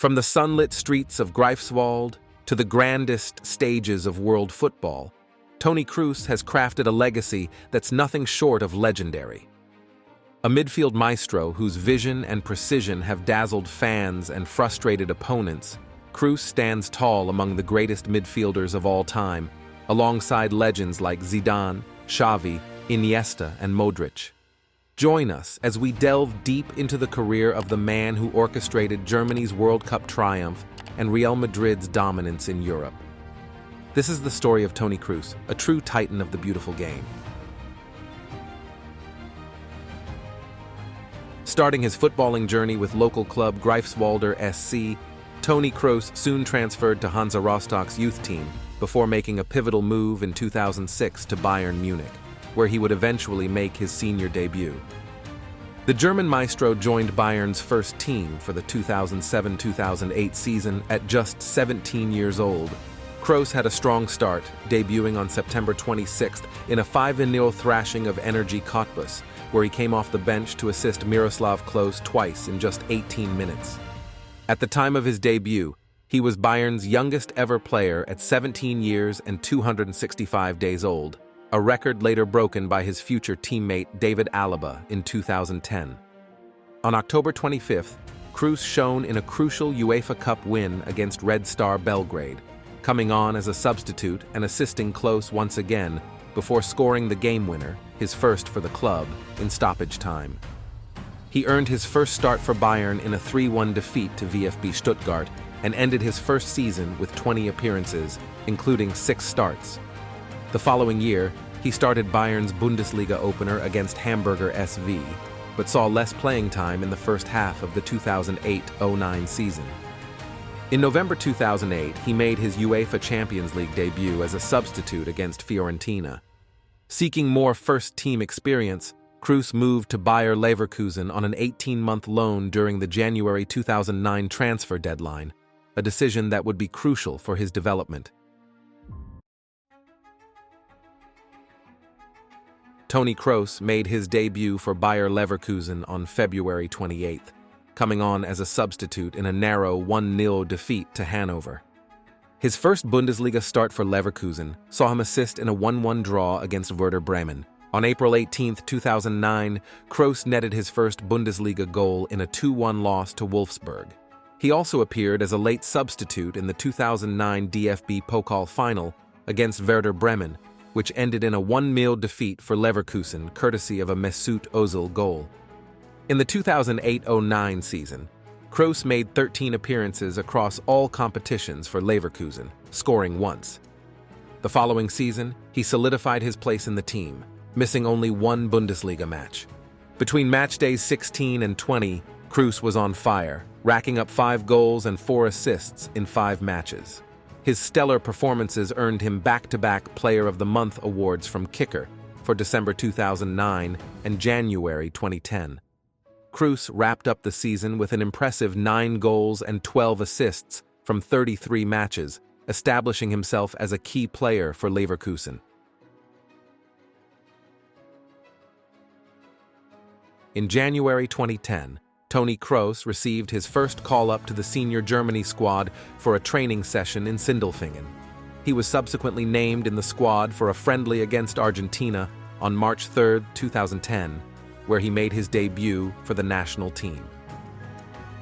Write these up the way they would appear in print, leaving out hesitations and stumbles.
From the sunlit streets of Greifswald to the grandest stages of world football, Toni Kroos has crafted a legacy that's nothing short of legendary. A midfield maestro whose vision and precision have dazzled fans and frustrated opponents, Kroos stands tall among the greatest midfielders of all time, alongside legends like Zidane, Xavi, Iniesta, and Modric. Join us as we delve deep into the career of the man who orchestrated Germany's World Cup triumph and Real Madrid's dominance in Europe. This is the story of Toni Kroos, a true titan of the beautiful game. Starting his footballing journey with local club Greifswalder SC, Toni Kroos soon transferred to Hansa Rostock's youth team before making a pivotal move in 2006 to Bayern Munich, where he would eventually make his senior debut. The German maestro joined Bayern's first team for the 2007-2008 season at just 17 years old. Kroos had a strong start, debuting on September 26th in a 5-0 thrashing of Energy Cottbus, where he came off the bench to assist Miroslav Klose twice in just 18 minutes. At the time of his debut, he was Bayern's youngest ever player at 17 years and 265 days old, a record later broken by his future teammate David Alaba in 2010. On October 25th, Kroos shone in a crucial UEFA Cup win against Red Star Belgrade, coming on as a substitute and assisting Klose once again before scoring the game winner, his first for the club, in stoppage time. He earned his first start for Bayern in a 3-1 defeat to VfB Stuttgart and ended his first season with 20 appearances, including 6 starts. The following year, he started Bayern's Bundesliga opener against Hamburger SV, but saw less playing time in the first half of the 2008-09 season. In November 2008, he made his UEFA Champions League debut as a substitute against Fiorentina. Seeking more first-team experience, Kroos moved to Bayer Leverkusen on an 18-month loan during the January 2009 transfer deadline, a decision that would be crucial for his development. Toni Kroos made his debut for Bayer Leverkusen on February 28th, coming on as a substitute in a narrow 1-0 defeat to Hanover. His first Bundesliga start for Leverkusen saw him assist in a 1-1 draw against Werder Bremen. On April 18, 2009, Kroos netted his first Bundesliga goal in a 2-1 loss to Wolfsburg. He also appeared as a late substitute in the 2009 DFB Pokal final against Werder Bremen, which ended in a 1-0 defeat for Leverkusen courtesy of a Mesut Ozil goal. In the 2008-09 season, Kroos made 13 appearances across all competitions for Leverkusen, scoring once. The following season, he solidified his place in the team, missing only one Bundesliga match. Between match days 16 and 20, Kroos was on fire, racking up 5 goals and 4 assists in 5 matches. His stellar performances earned him back-to-back Player of the Month awards from Kicker for December 2009 and January 2010. Kroos wrapped up the season with an impressive 9 goals and 12 assists from 33 matches, establishing himself as a key player for Leverkusen. In January 2010, Toni Kroos received his first call-up to the senior Germany squad for a training session in Sindelfingen. He was subsequently named in the squad for a friendly against Argentina on March 3, 2010, where he made his debut for the national team.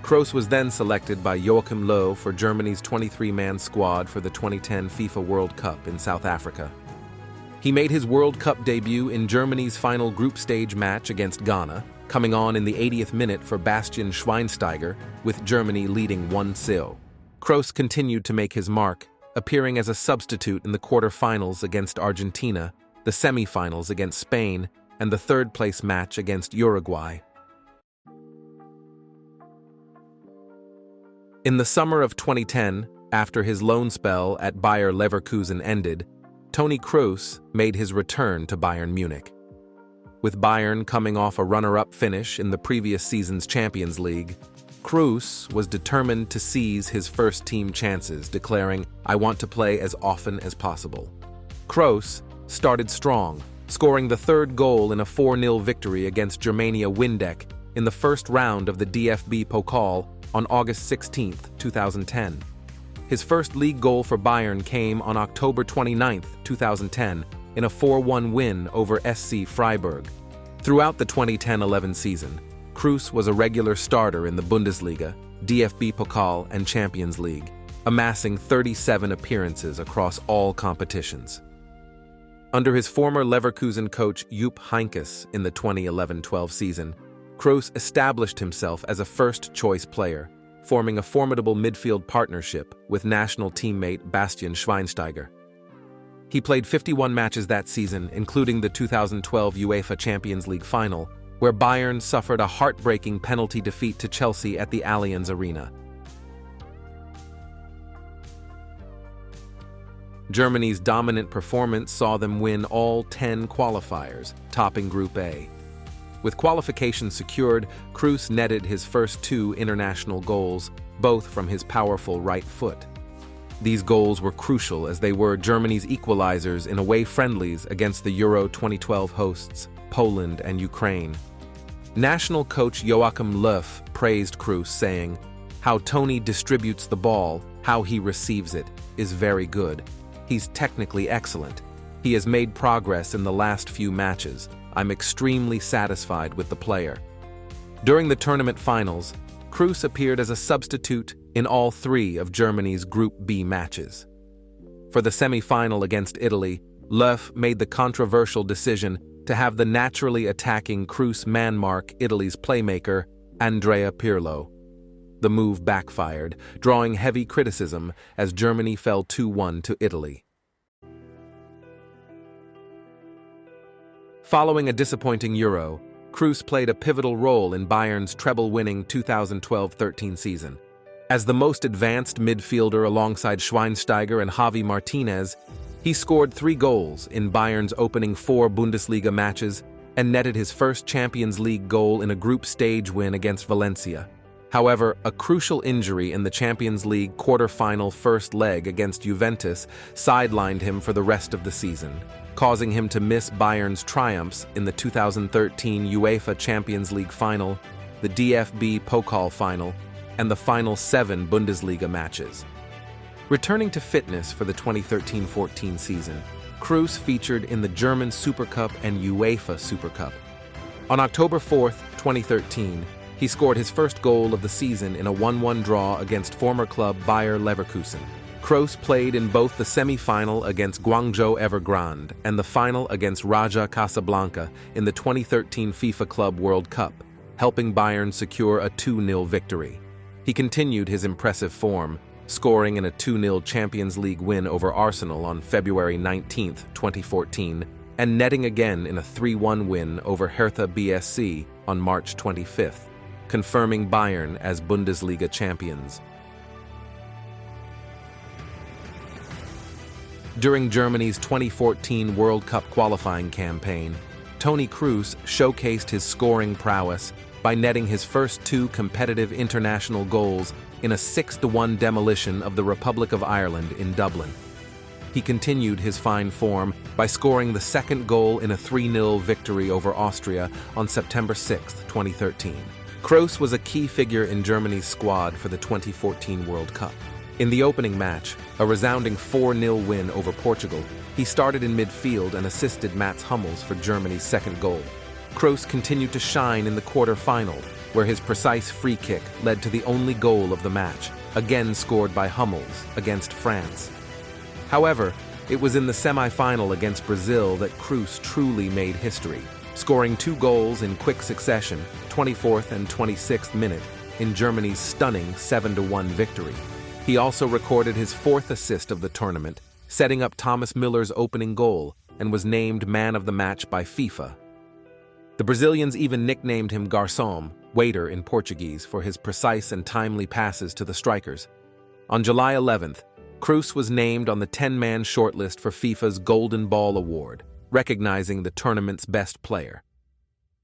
Kroos was then selected by Joachim Löw for Germany's 23-man squad for the 2010 FIFA World Cup in South Africa. He made his World Cup debut in Germany's final group stage match against Ghana, coming on in the 80th minute for Bastian Schweinsteiger, with Germany leading 1-0. Kroos continued to make his mark, appearing as a substitute in the quarter-finals against Argentina, the semi-finals against Spain, and the third-place match against Uruguay. In the summer of 2010, after his loan spell at Bayer Leverkusen ended, Toni Kroos made his return to Bayern Munich. With Bayern coming off a runner-up finish in the previous season's Champions League, Kroos was determined to seize his first-team chances, declaring, "I want to play as often as possible." Kroos started strong, scoring the third goal in a 4-0 victory against Germania Windeck in the first round of the DFB Pokal on August 16, 2010. His first league goal for Bayern came on October 29, 2010, in a 4-1 win over SC Freiburg. Throughout the 2010-11 season, Kroos was a regular starter in the Bundesliga, DFB Pokal, and Champions League, amassing 37 appearances across all competitions. Under his former Leverkusen coach Jupp Heynckes in the 2011-12 season, Kroos established himself as a first-choice player, forming a formidable midfield partnership with national teammate Bastian Schweinsteiger. He played 51 matches that season, including the 2012 UEFA Champions League final, where Bayern suffered a heartbreaking penalty defeat to Chelsea at the Allianz Arena. Germany's dominant performance saw them win all 10 qualifiers, topping Group A. With qualification secured, Kroos netted his first 2 international goals, both from his powerful right foot. These goals were crucial as they were Germany's equalizers in away friendlies against the Euro 2012 hosts, Poland and Ukraine. National coach Joachim Löw praised Kroos, saying, "How Toni distributes the ball, how he receives it, is very good. He's technically excellent. He has made progress in the last few matches. I'm extremely satisfied with the player." During the tournament finals, Kroos appeared as a substitute in all 3 of Germany's Group B matches. For the semi-final against Italy, Löw made the controversial decision to have the naturally attacking Kroos man-mark Italy's playmaker, Andrea Pirlo. The move backfired, drawing heavy criticism as Germany fell 2-1 to Italy. Following a disappointing Euro, Kroos played a pivotal role in Bayern's treble-winning 2012-13 season. As the most advanced midfielder alongside Schweinsteiger and Javi Martinez, he scored 3 goals in Bayern's opening 4 Bundesliga matches and netted his first Champions League goal in a group stage win against Valencia. However, a crucial injury in the Champions League quarter-final first leg against Juventus sidelined him for the rest of the season, causing him to miss Bayern's triumphs in the 2013 UEFA Champions League final, the DFB Pokal final, and the final 7 Bundesliga matches. Returning to fitness for the 2013-14 season, Kroos featured in the German Super Cup and UEFA Super Cup. On October 4, 2013, he scored his first goal of the season in a 1-1 draw against former club Bayer Leverkusen. Kroos played in both the semi-final against Guangzhou Evergrande and the final against Raja Casablanca in the 2013 FIFA Club World Cup, helping Bayern secure a 2-0 victory. He continued his impressive form, scoring in a 2-0 Champions League win over Arsenal on February 19, 2014, and netting again in a 3-1 win over Hertha BSC on March 25, confirming Bayern as Bundesliga champions. During Germany's 2014 World Cup qualifying campaign, Toni Kroos showcased his scoring prowess by netting his first 2 competitive international goals in a 6-1 demolition of the Republic of Ireland in Dublin. He continued his fine form by scoring the second goal in a 3-0 victory over Austria on September 6, 2013. Kroos was a key figure in Germany's squad for the 2014 World Cup. In the opening match, a resounding 4-0 win over Portugal, he started in midfield and assisted Mats Hummels for Germany's second goal. Kroos continued to shine in the quarter-final, where his precise free kick led to the only goal of the match, again scored by Hummels against France. However, it was in the semi-final against Brazil that Kroos truly made history, scoring 2 goals in quick succession, 24th and 26th minute, in Germany's stunning 7-1 victory. He also recorded his 4th assist of the tournament, setting up Thomas Müller's opening goal, and was named man of the match by FIFA. The Brazilians even nicknamed him Garçom, waiter in Portuguese, for his precise and timely passes to the strikers. On July 11th, Kroos was named on the 10-man shortlist for FIFA's Golden Ball Award, recognizing the tournament's best player.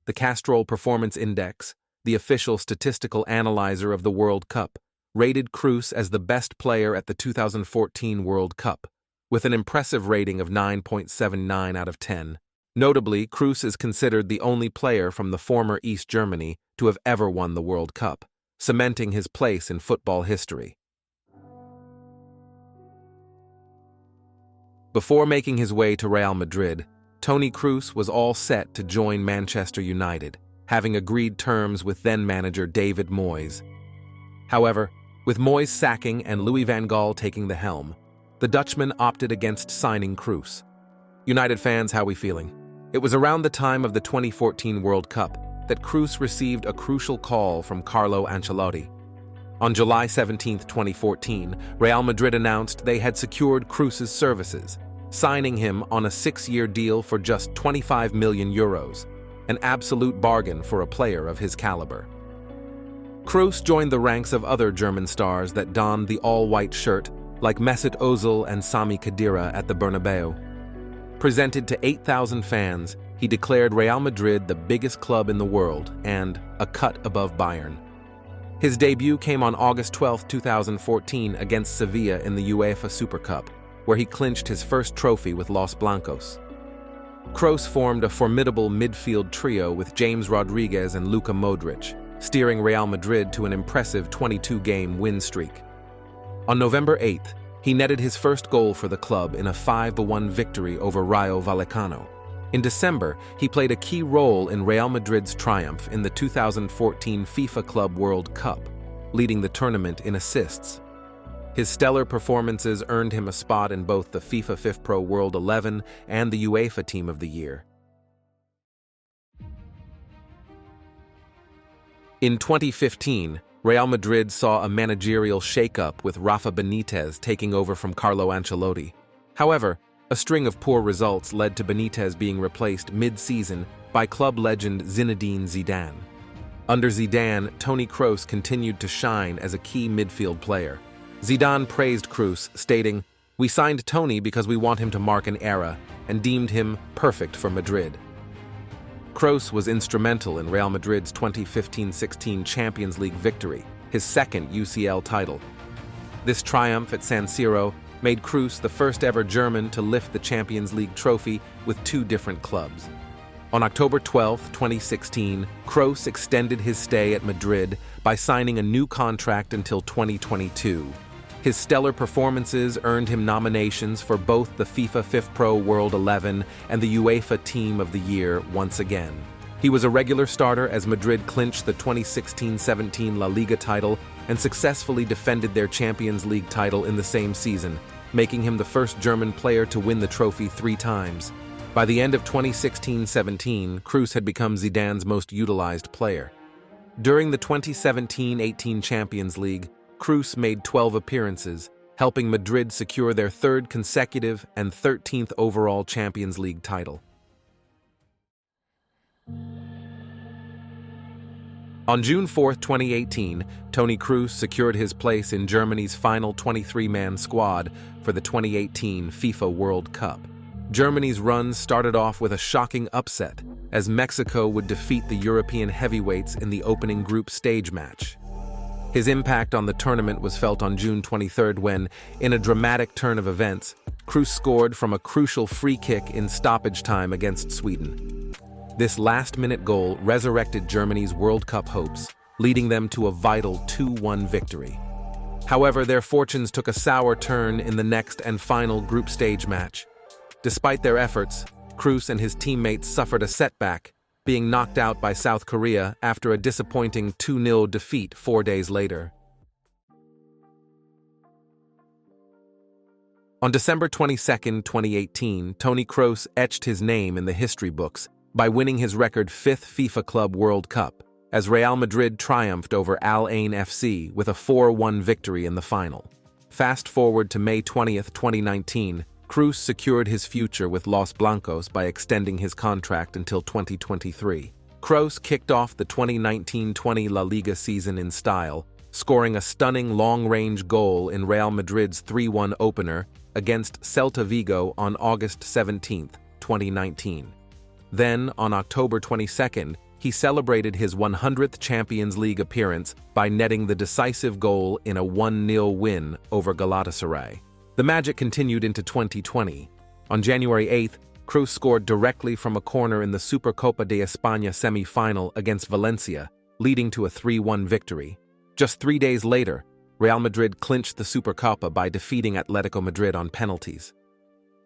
The Castrol Performance Index, the official statistical analyzer of the World Cup, rated Kroos as the best player at the 2014 World Cup, with an impressive rating of 9.79 out of 10. Notably, Kroos is considered the only player from the former East Germany to have ever won the World Cup, cementing his place in football history. Before making his way to Real Madrid, Toni Kroos was all set to join Manchester United, having agreed terms with then-manager David Moyes. However, with Moyes sacking and Louis van Gaal taking the helm, the Dutchman opted against signing Kroos. United fans, how we feeling? It was around the time of the 2014 World Cup that Kroos received a crucial call from Carlo Ancelotti. On July 17, 2014, Real Madrid announced they had secured Kroos's services, signing him on a 6-year deal for just €25 million, an absolute bargain for a player of his caliber. Kroos joined the ranks of other German stars that donned the all-white shirt, like Mesut Ozil and Sami Khedira at the Bernabeu. Presented to 8,000 fans, he declared Real Madrid the biggest club in the world and a cut above Bayern. His debut came on August 12, 2014 against Sevilla in the UEFA Super Cup, where he clinched his first trophy with Los Blancos. Kroos formed a formidable midfield trio with James Rodriguez and Luka Modric, steering Real Madrid to an impressive 22-game win streak. On November 8th, he netted his first goal for the club in a 5-1 victory over Rayo Vallecano. In December, he played a key role in Real Madrid's triumph in the 2014 FIFA Club World Cup, leading the tournament in assists. His stellar performances earned him a spot in both the FIFA FIFPro World 11 and the UEFA Team of the Year. In 2015, Real Madrid saw a managerial shakeup with Rafa Benitez taking over from Carlo Ancelotti. However, a string of poor results led to Benitez being replaced mid-season by club legend Zinedine Zidane. Under Zidane, Toni Kroos continued to shine as a key midfield player. Zidane praised Kroos, stating, "We signed Toni because we want him to mark an era and deemed him perfect for Madrid." Kroos was instrumental in Real Madrid's 2015-16 Champions League victory, his second UCL title. This triumph at San Siro made Kroos the first-ever German to lift the Champions League trophy with 2 different clubs. On October 12, 2016, Kroos extended his stay at Madrid by signing a new contract until 2022. His stellar performances earned him nominations for both the FIFA FIFPro World 11 and the UEFA Team of the Year once again. He was a regular starter as Madrid clinched the 2016-17 La Liga title and successfully defended their Champions League title in the same season, making him the first German player to win the trophy 3 times. By the end of 2016-17, Kroos had become Zidane's most utilized player. During the 2017-18 Champions League, Kroos made 12 appearances, helping Madrid secure their 3rd consecutive and 13th overall Champions League title. On June 4, 2018, Toni Kroos secured his place in Germany's final 23-man squad for the 2018 FIFA World Cup. Germany's run started off with a shocking upset, as Mexico would defeat the European heavyweights in the opening group stage match. His impact on the tournament was felt on June 23 when, in a dramatic turn of events, Kroos scored from a crucial free kick in stoppage time against Sweden. This last-minute goal resurrected Germany's World Cup hopes, leading them to a vital 2-1 victory. However, their fortunes took a sour turn in the next and final group stage match. Despite their efforts, Kroos and his teammates suffered a setback, being knocked out by South Korea after a disappointing 2-0 defeat 4 days later. On December 22, 2018, Toni Kroos etched his name in the history books by winning his record 5th FIFA Club World Cup, as Real Madrid triumphed over Al Ain FC with a 4-1 victory in the final. Fast forward to May 20, 2019, Kroos secured his future with Los Blancos by extending his contract until 2023. Kroos kicked off the 2019-20 La Liga season in style, scoring a stunning long-range goal in Real Madrid's 3-1 opener against Celta Vigo on August 17, 2019. Then, on October 22nd, he celebrated his 100th Champions League appearance by netting the decisive goal in a 1-0 win over Galatasaray. The magic continued into 2020. On January 8th, Kroos scored directly from a corner in the Supercopa de España semi-final against Valencia, leading to a 3-1 victory. Just 3 days later, Real Madrid clinched the Supercopa by defeating Atletico Madrid on penalties.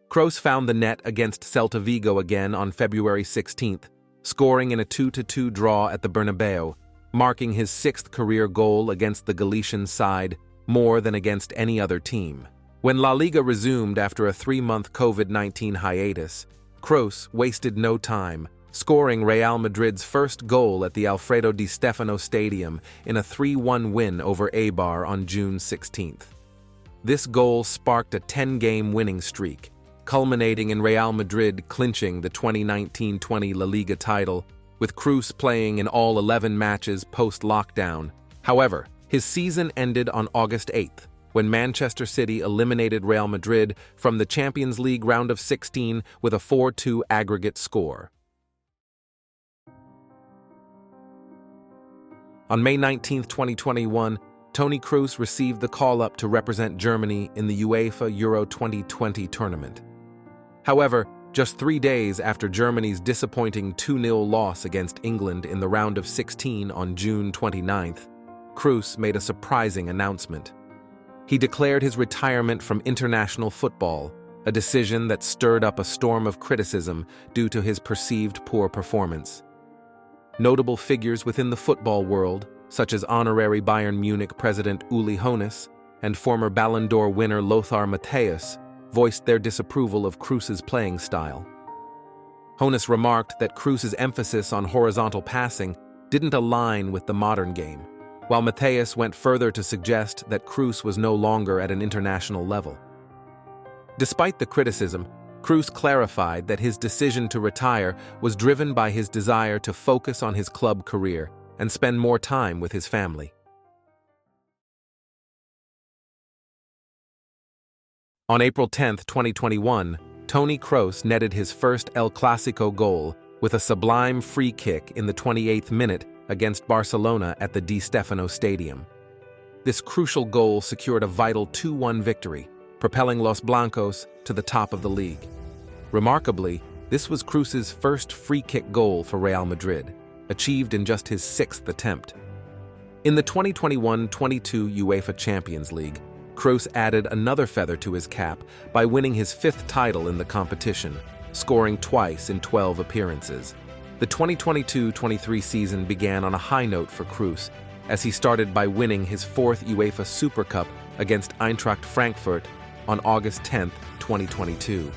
Kroos found the net against Celta Vigo again on February 16th, scoring in a 2-2 draw at the Bernabeu, marking his 6th career goal against the Galician side, more than against any other team. When La Liga resumed after a 3-month COVID-19 hiatus, Kroos wasted no time, scoring Real Madrid's first goal at the Alfredo Di Stefano Stadium in a 3-1 win over Eibar on June 16th. This goal sparked a 10-game winning streak, culminating in Real Madrid clinching the 2019-20 La Liga title, with Kroos playing in all 11 matches post-lockdown. However, his season ended on August 8th, when Manchester City eliminated Real Madrid from the Champions League round of 16 with a 4-2 aggregate score. On May 19, 2021, Toni Kroos received the call-up to represent Germany in the UEFA Euro 2020 tournament. However, just 3 days after Germany's disappointing 2-0 loss against England in the round of 16 on June 29th, Kroos made a surprising announcement. He declared his retirement from international football, a decision that stirred up a storm of criticism due to his perceived poor performance. Notable figures within the football world, such as honorary Bayern Munich president Uli Hoeneß and former Ballon d'Or winner Lothar Matthäus, voiced their disapproval of Kroos's playing style. Hoeneß remarked that Kroos's emphasis on horizontal passing didn't align with the modern game, while Matthäus went further to suggest that Kroos was no longer at an international level. Despite the criticism, Kroos clarified that his decision to retire was driven by his desire to focus on his club career and spend more time with his family. On April 10, 2021, Toni Kroos netted his first El Clásico goal with a sublime free kick in the 28th minute against Barcelona at the Di Stefano Stadium. This crucial goal secured a vital 2-1 victory, propelling Los Blancos to the top of the league. Remarkably, this was Kroos's first free-kick goal for Real Madrid, achieved in just his 6th attempt. In the 2021-22 UEFA Champions League, Kroos added another feather to his cap by winning his 5th title in the competition, scoring twice in 12 appearances. The 2022-23 season began on a high note for Kroos, as he started by winning his 4th UEFA Super Cup against Eintracht Frankfurt on August 10, 2022.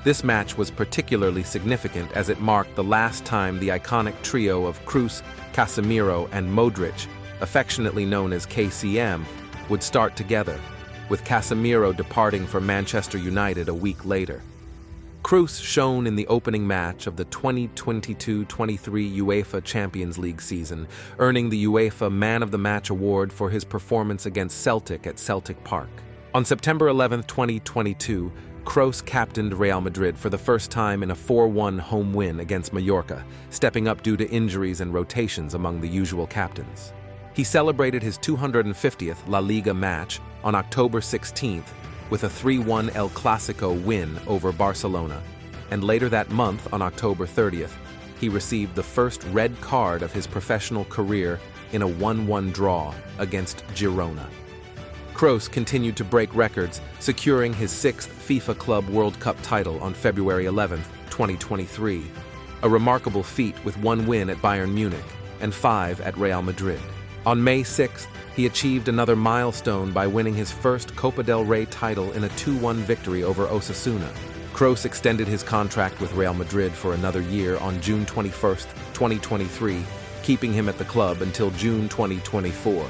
This match was particularly significant as it marked the last time the iconic trio of Kroos, Casemiro, and Modric, affectionately known as KCM, would start together, with Casemiro departing for Manchester United a week later. Kroos shone in the opening match of the 2022-23 UEFA Champions League season, earning the UEFA Man of the Match award for his performance against Celtic at Celtic Park. On September 11, 2022, Kroos captained Real Madrid for the first time in a 4-1 home win against Mallorca, stepping up due to injuries and rotations among the usual captains. He celebrated his 250th La Liga match on October 16th with a 3-1 El Clásico win over Barcelona, and later that month, on October 30th, he received the first red card of his professional career in a 1-1 draw against Girona. Kroos continued to break records, securing his 6th FIFA Club World Cup title on February 11, 2023, a remarkable feat with 1 win at Bayern Munich and 5 at Real Madrid. On May 6th, he achieved another milestone by winning his first Copa del Rey title in a 2-1 victory over Osasuna. Kroos extended his contract with Real Madrid for another year on June 21, 2023, keeping him at the club until June 2024.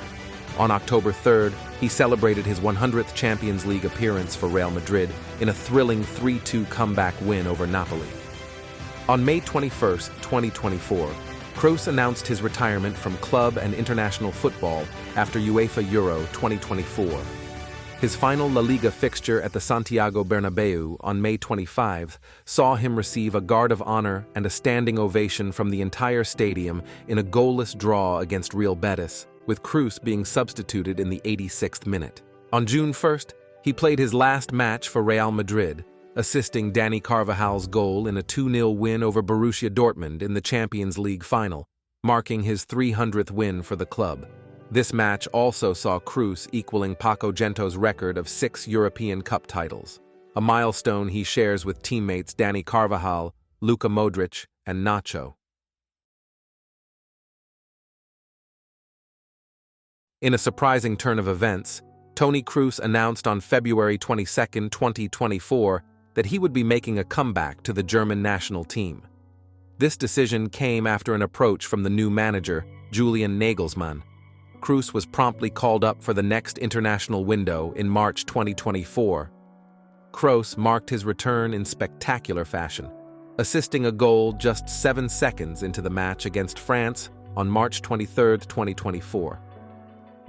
On October 3rd, he celebrated his 100th Champions League appearance for Real Madrid in a thrilling 3-2 comeback win over Napoli. On May 21, 2024, Kroos announced his retirement from club and international football after UEFA Euro 2024. His final La Liga fixture at the Santiago Bernabeu on May 25 saw him receive a guard of honor and a standing ovation from the entire stadium in a goalless draw against Real Betis, with Kroos being substituted in the 86th minute. On June 1st, he played his last match for Real Madrid, assisting Dani Carvajal's goal in a 2-0 win over Borussia Dortmund in the Champions League final, marking his 300th win for the club. This match also saw Kroos equaling Paco Gento's record of 6 European Cup titles, a milestone he shares with teammates Dani Carvajal, Luka Modric, and Nacho. In a surprising turn of events, Toni Kroos announced on February 22, 2024, that he would be making a comeback to the German national team. This decision came after an approach from the new manager, Julian Nagelsmann. Kroos was promptly called up for the next international window in March 2024. Kroos marked his return in spectacular fashion, assisting a goal just 7 seconds into the match against France on March 23, 2024.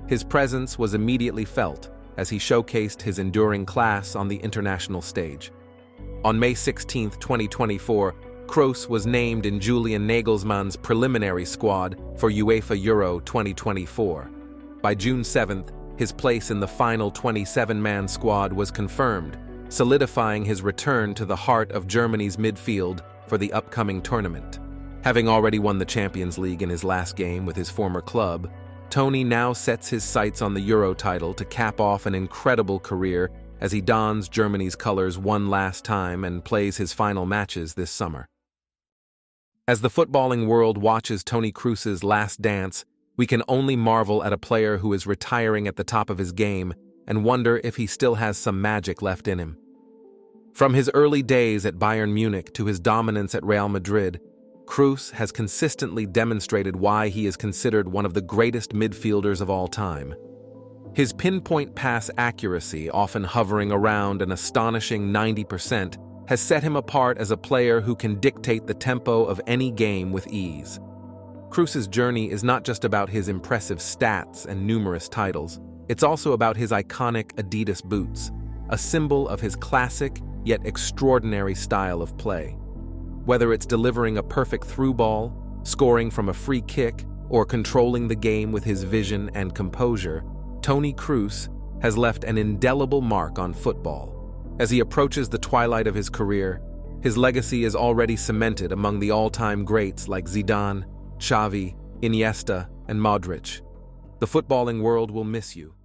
His presence was immediately felt as he showcased his enduring class on the international stage. On May 16, 2024, Kroos was named in Julian Nagelsmann's preliminary squad for UEFA Euro 2024. By June 7th, his place in the final 27-man squad was confirmed, solidifying his return to the heart of Germany's midfield for the upcoming tournament. Having already won the Champions League in his last game with his former club, Toni now sets his sights on the Euro title to cap off an incredible career as he dons Germany's colors one last time and plays his final matches this summer. As the footballing world watches Toni Kroos's last dance, we can only marvel at a player who is retiring at the top of his game and wonder if he still has some magic left in him. From his early days at Bayern Munich to his dominance at Real Madrid, Kroos has consistently demonstrated why he is considered one of the greatest midfielders of all time. His pinpoint pass accuracy, often hovering around an astonishing 90%, has set him apart as a player who can dictate the tempo of any game with ease. Kroos's journey is not just about his impressive stats and numerous titles, it's also about his iconic Adidas boots, a symbol of his classic yet extraordinary style of play. Whether it's delivering a perfect through ball, scoring from a free kick, or controlling the game with his vision and composure, Toni Kroos has left an indelible mark on football. As he approaches the twilight of his career, his legacy is already cemented among the all-time greats like Zidane, Xavi, Iniesta, and Modric. The footballing world will miss you.